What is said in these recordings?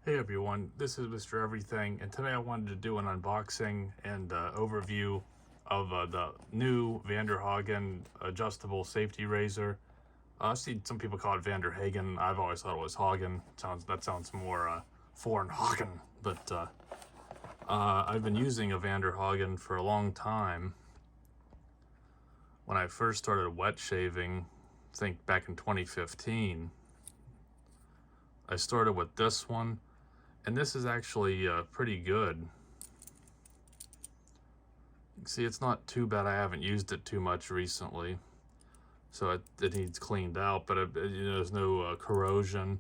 Hey everyone, this is Mr. Everything, and today I wanted to do an unboxing and overview of the new Hagen adjustable safety razor. I've seen some people call it Hagen. I've always thought it was Hagen. That sounds more foreign, Hagen. But I've been using a Hagen for a long time. When I first started wet shaving, I think back in 2015, I started with this one. And this is actually pretty good. You can see it's not too bad. I haven't used it too much recently, so it needs cleaned out, but there's no corrosion.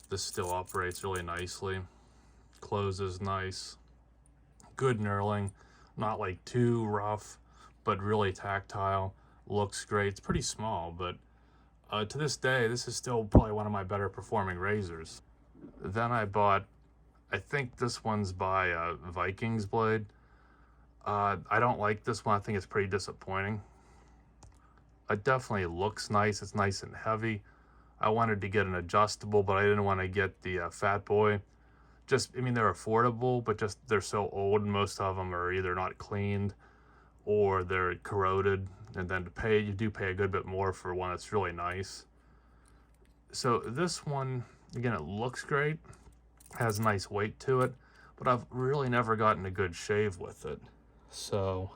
This still operates really nicely. Closes nice. Good knurling. Not like too rough, but really tactile. Looks great. It's pretty small, but to this day, this is still probably one of my better performing razors. Then I bought, I think this one's by Viking's blade. I don't like this one. I think it's pretty disappointing. It definitely looks nice. It's nice and heavy. I wanted to get an adjustable, but I didn't want to get the Fat Boy. I mean, they're affordable, but they're so old, and most of them are either not cleaned or they're corroded. And then you do pay a good bit more for one that's really nice. So this one, again, it looks great. Has nice weight to it, but I've really never gotten a good shave with it. So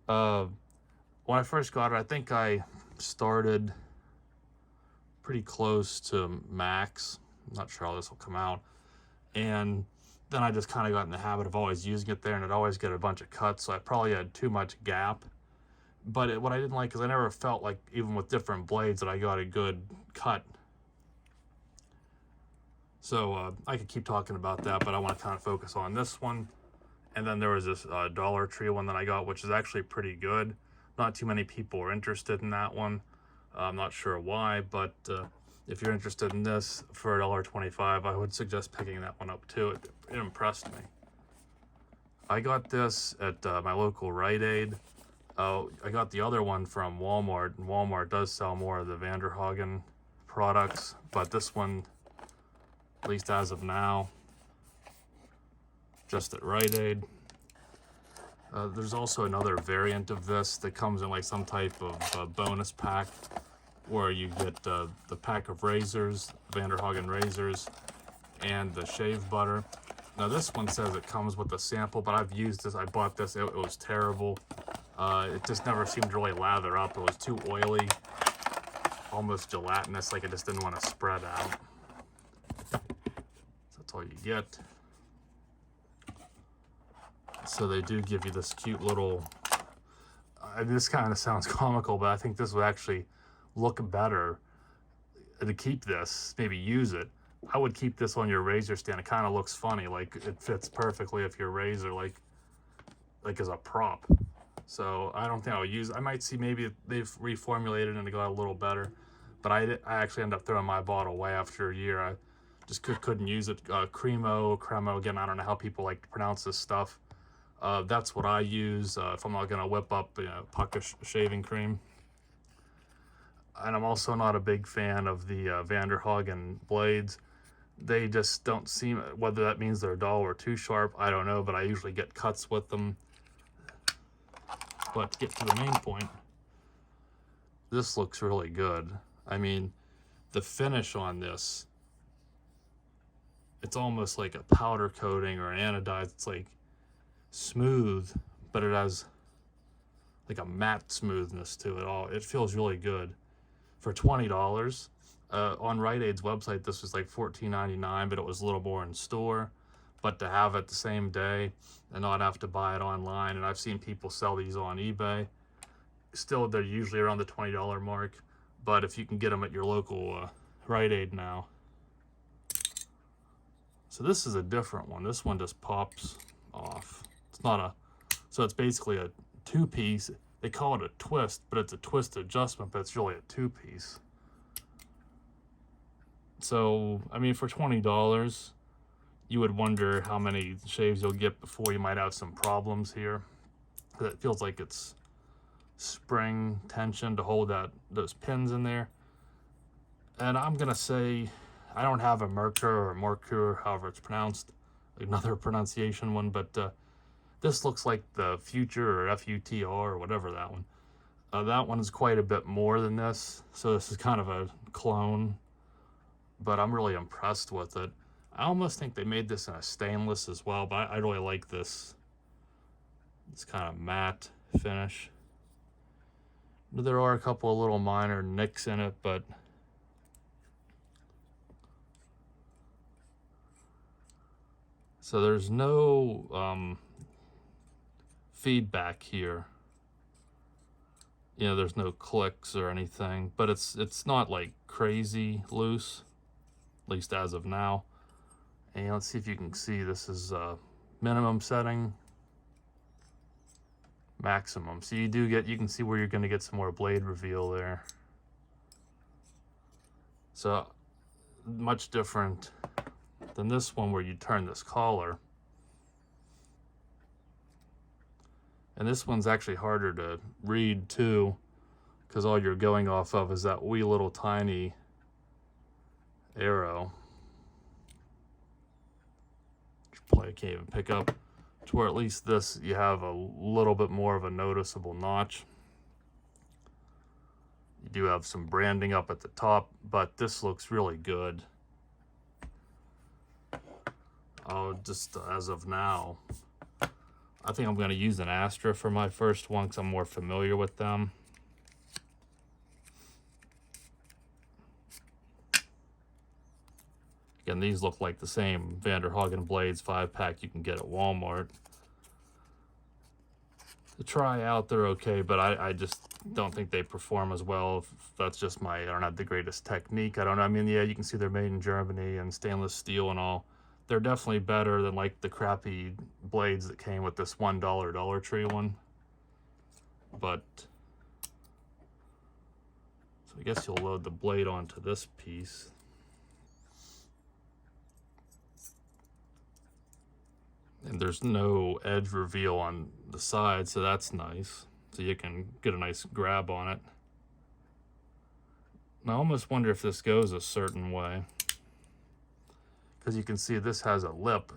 when I first got it, I think I started pretty close to max. I'm not sure how this will come out. And then I just kind of got in the habit of always using it there, and I'd always get a bunch of cuts, so I probably had too much gap. But what I didn't like is I never felt like, even with different blades, that I got a good cut. So I could keep talking about that, but I want to kind of focus on this one. And then there was this Dollar Tree one that I got, which is actually pretty good. Not too many people are interested in that one. I'm not sure why, but if you're interested in this for $1.25, I would suggest picking that one up too. It impressed me. I got this at my local Rite Aid. I got the other one from Walmart, and Walmart does sell more of the Hagen products, but this one, at least as of now, just at Rite Aid. There's also another variant of this that comes in like some type of bonus pack, where you get the pack of razors, Hagen razors, and the shave butter. Now this one says it comes with a sample, but I've used this. I bought this. It was terrible. It just never seemed to really lather up. It was too oily, almost gelatinous, like it just didn't want to spread out. So that's all you get. So they do give you this cute little, this kind of sounds comical, but I think this would actually look better to keep this, maybe use it. I would keep this on your razor stand. It kind of looks funny, like it fits perfectly if your razor, like as a prop. So I don't think I would use it. I might see maybe they've reformulated and it got a little better, but I actually ended up throwing my bottle away after a year. I just couldn't use it. Cremo, again, I don't know how people like to pronounce this stuff. That's what I use if I'm not going to whip up a puck of shaving cream. And I'm also not a big fan of the Hagen blades. They just don't seem, whether that means they're dull or too sharp, I don't know, but I usually get cuts with them. But to get to the main point, this looks really good. I mean, the finish on this, it's almost like a powder coating or an anodized. It's like smooth, but it has like a matte smoothness to it all. It feels really good. For $20, on Rite Aid's website, this was like $14.99, but it was a little more in store. But to have it the same day and not have to buy it online, and I've seen people sell these on eBay, still they're usually around the $20 mark, but if you can get them at your local Rite Aid now. So this is a different one. This one just pops off. It's not a, so it's basically a two-piece. They call it a twist, but it's a twist adjustment, but it's really a two-piece. So, I mean, for $20, you would wonder how many shaves you'll get before you might have some problems here. It feels like it's spring tension to hold those pins in there. And I'm gonna say I don't have a Merkur or Morkur, however it's pronounced, another pronunciation one, but this looks like the Future or FUTR or whatever that one. That one is quite a bit more than this, so this is kind of a clone, but I'm really impressed with it. I almost think they made this in a stainless as well, but I really like this. It's kind of matte finish. There are a couple of little minor nicks in it, but so there's no feedback here. You know, there's no clicks or anything, but it's not like crazy loose, at least as of now. And let's see if you can see, this is minimum setting, maximum. So you can see where you're going to get some more blade reveal there. So much different than this one where you turn this collar. And this one's actually harder to read too, because all you're going off of is that wee little tiny arrow. Play can't even pick up. To where at least this, you have a little bit more of a noticeable notch. You do have some branding up at the top, but this looks really good. Oh, just as of now, I think I'm going to use an Astra for my first one because I'm more familiar with them. Again, these look like the same Hagen blades 5-pack you can get at Walmart. To try out, they're okay, but I just don't think they perform as well. That's just I don't have the greatest technique. I don't know. I mean, yeah, you can see they're made in Germany and stainless steel and all. They're definitely better than like the crappy blades that came with this $1 Dollar Tree one. But, so I guess you'll load the blade onto this piece. And there's no edge reveal on the side, so that's nice. So you can get a nice grab on it. And I almost wonder if this goes a certain way, because you can see this has a lip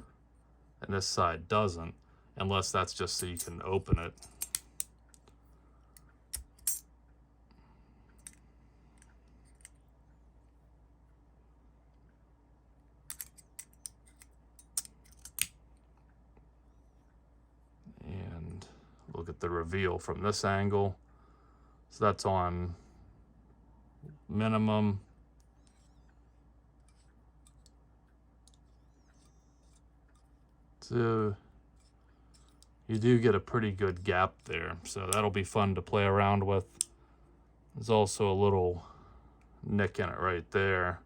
and this side doesn't, unless that's just so you can open it. And look at the reveal from this angle. So that's on minimum. So you do get a pretty good gap there, so that'll be fun to play around with. There's also a little nick in it right there,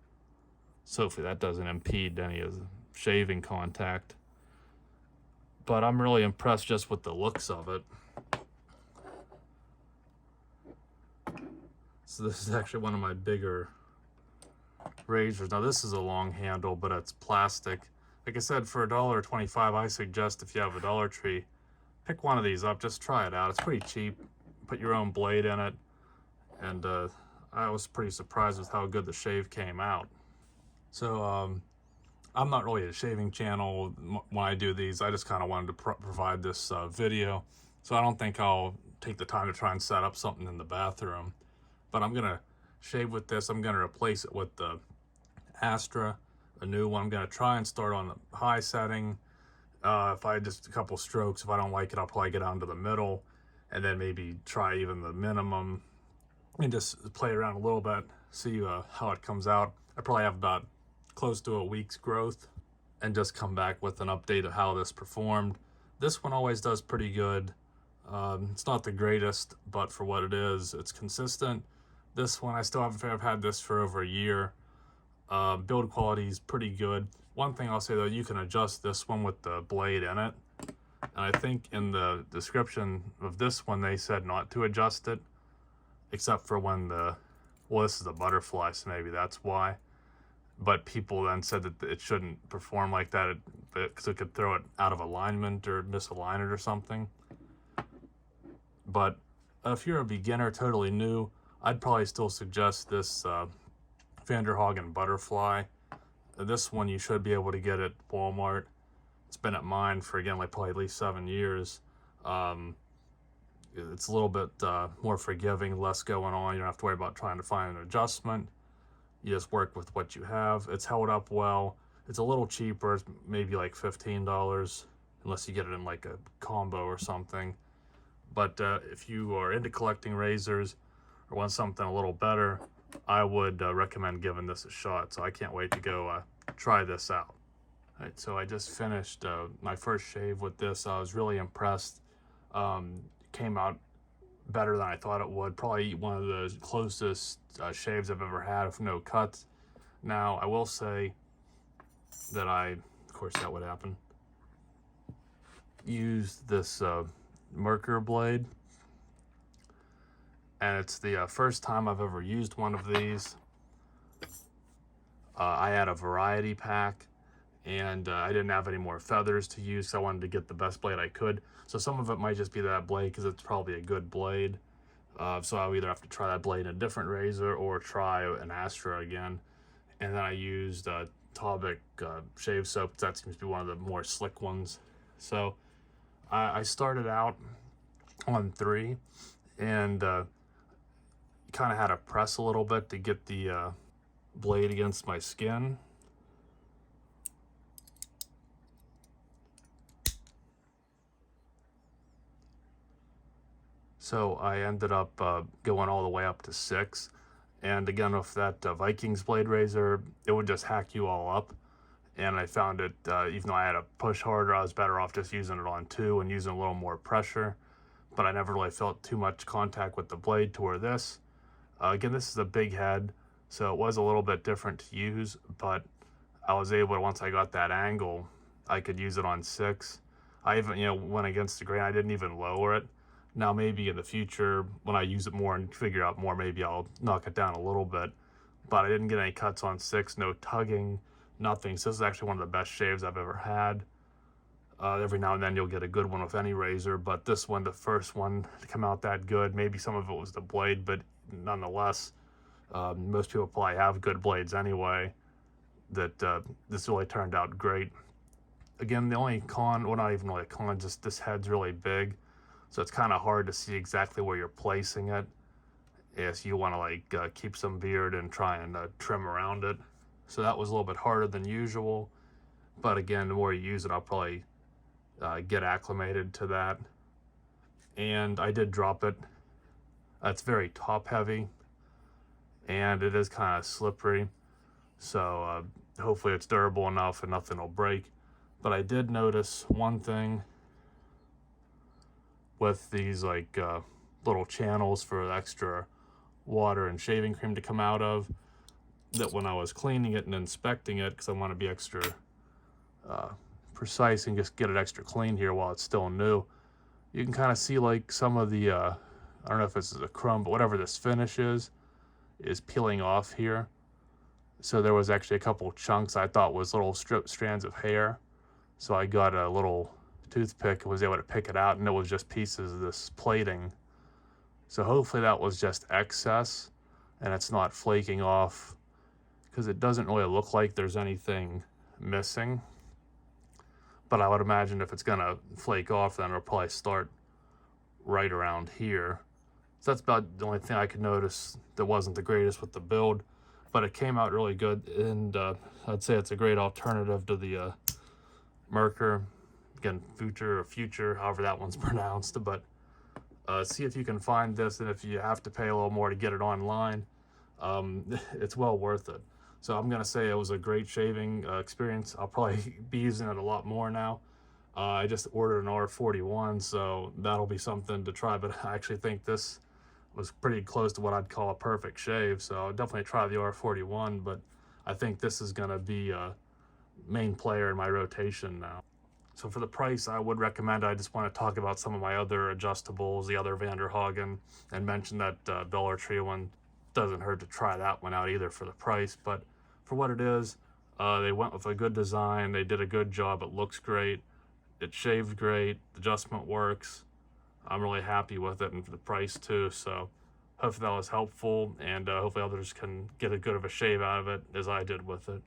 so hopefully that doesn't impede any of the shaving contact. But I'm really impressed just with the looks of it. So this is actually one of my bigger razors. Now this is a long handle, but it's plastic. Like I said, for $1.25, I suggest if you have a Dollar Tree, pick one of these up, just try it out. It's pretty cheap. Put your own blade in it. And I was pretty surprised with how good the shave came out. So I'm not really a shaving channel when I do these. I just kind of wanted to provide this video. So I don't think I'll take the time to try and set up something in the bathroom. But I'm going to shave with this. I'm going to replace it with the Astra, a new one. I'm going to try and start on the high setting. If I just a couple strokes, if I don't like it, I'll probably get down to the middle and then maybe try even the minimum and just play around a little bit, see how it comes out. I probably have about close to a week's growth and just come back with an update of how this performed. This one always does pretty good. It's not the greatest, but for what it is, it's consistent. This one, I still haven't, I've had this for over a year. Build quality is pretty good. One thing I'll say though, you can adjust this one with the blade in it. And I think in the description of this one, they said not to adjust it, except for when well, this is a butterfly, so maybe that's why. But people then said that it shouldn't perform like that because it could throw it out of alignment or misalign it or something. But if you're a beginner, totally new, I'd probably still suggest this Hagen butterfly. This one you should be able to get at Walmart. It's been at mine for, again, like probably at least 7 years. It's a little bit more forgiving, less going on. You don't have to worry about trying to find an adjustment. You just work with what you have. It's held up well. It's a little cheaper. It's maybe like $15, unless you get it in like a combo or something. But if you are into collecting razors or want something a little better, I would recommend giving this a shot. So I can't wait to go try this out. All right, so I just finished my first shave with this. I was really impressed. Came out better than I thought it would. Probably one of the closest shaves I've ever had with no cuts. Now, I will say that of course that would happen, used this Merker blade. And it's the first time I've ever used one of these. I had a variety pack, and I didn't have any more feathers to use, so I wanted to get the best blade I could. So some of it might just be that blade because it's probably a good blade. So I'll either have to try that blade in a different razor or try an Astra again. And then I used Taubic shave soap. That seems to be one of the more slick ones. So I started out on 3 and kind of had to press a little bit to get the blade against my skin. So I ended up going all the way up to 6. And again, with that Vikings blade razor, it would just hack you all up. And I found it, even though I had to push harder, I was better off just using it on 2 and using a little more pressure. But I never really felt too much contact with the blade to where this. Again, this is a big head, so it was a little bit different to use, but I was able to, once I got that angle, I could use it on 6. I even, went against the grain. I didn't even lower it. Now, maybe in the future, when I use it more and figure out more, maybe I'll knock it down a little bit. But I didn't get any cuts on 6, no tugging, nothing. So this is actually one of the best shaves I've ever had. Every now and then you'll get a good one with any razor, but this one, the first one to come out that good, maybe some of it was the blade, but nonetheless, most people probably have good blades anyway, that this really turned out great. Again, the only con, well, not even really a con, just this head's really big. So it's kind of hard to see exactly where you're placing it if you want to like keep some beard and try and trim around it. So that was a little bit harder than usual. But again, the more you use it, I'll probably get acclimated to that. And I did drop it. It's very top heavy and it is kind of slippery. So hopefully it's durable enough and nothing will break. But I did notice one thing with these like little channels for extra water and shaving cream to come out of, that when I was cleaning it and inspecting it, because I want to be extra precise and just get it extra clean here while it's still new, you can kind of see like some of the I don't know if this is a crumb, but whatever this finish is peeling off here. So there was actually a couple chunks I thought was little strands of hair. So I got a little toothpick and was able to pick it out, and it was just pieces of this plating. So hopefully that was just excess and it's not flaking off, because it doesn't really look like there's anything missing. But I would imagine if it's gonna flake off, then it'll probably start right around here. So that's about the only thing I could notice that wasn't the greatest with the build, but it came out really good. And I'd say it's a great alternative to the Merker. Again, future, however that one's pronounced. But see if you can find this, and if you have to pay a little more to get it online, it's well worth it. So I'm gonna say it was a great shaving experience. I'll probably be using it a lot more now. I just ordered an R41, so that'll be something to try, but I actually think this was pretty close to what I'd call a perfect shave, so I'll definitely try the R41, but I think this is gonna be a main player in my rotation now. So for the price, I would recommend, I just want to talk about some of my other adjustables, the other Hagen, and mention that Dollar Tree one. Doesn't hurt to try that one out either for the price, but for what it is, they went with a good design, they did a good job, it looks great, it shaved great, the adjustment works. I'm really happy with it, and for the price too, so hopefully that was helpful, and hopefully others can get as good of a shave out of it as I did with it.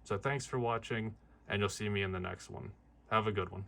So thanks for watching, and you'll see me in the next one. Have a good one.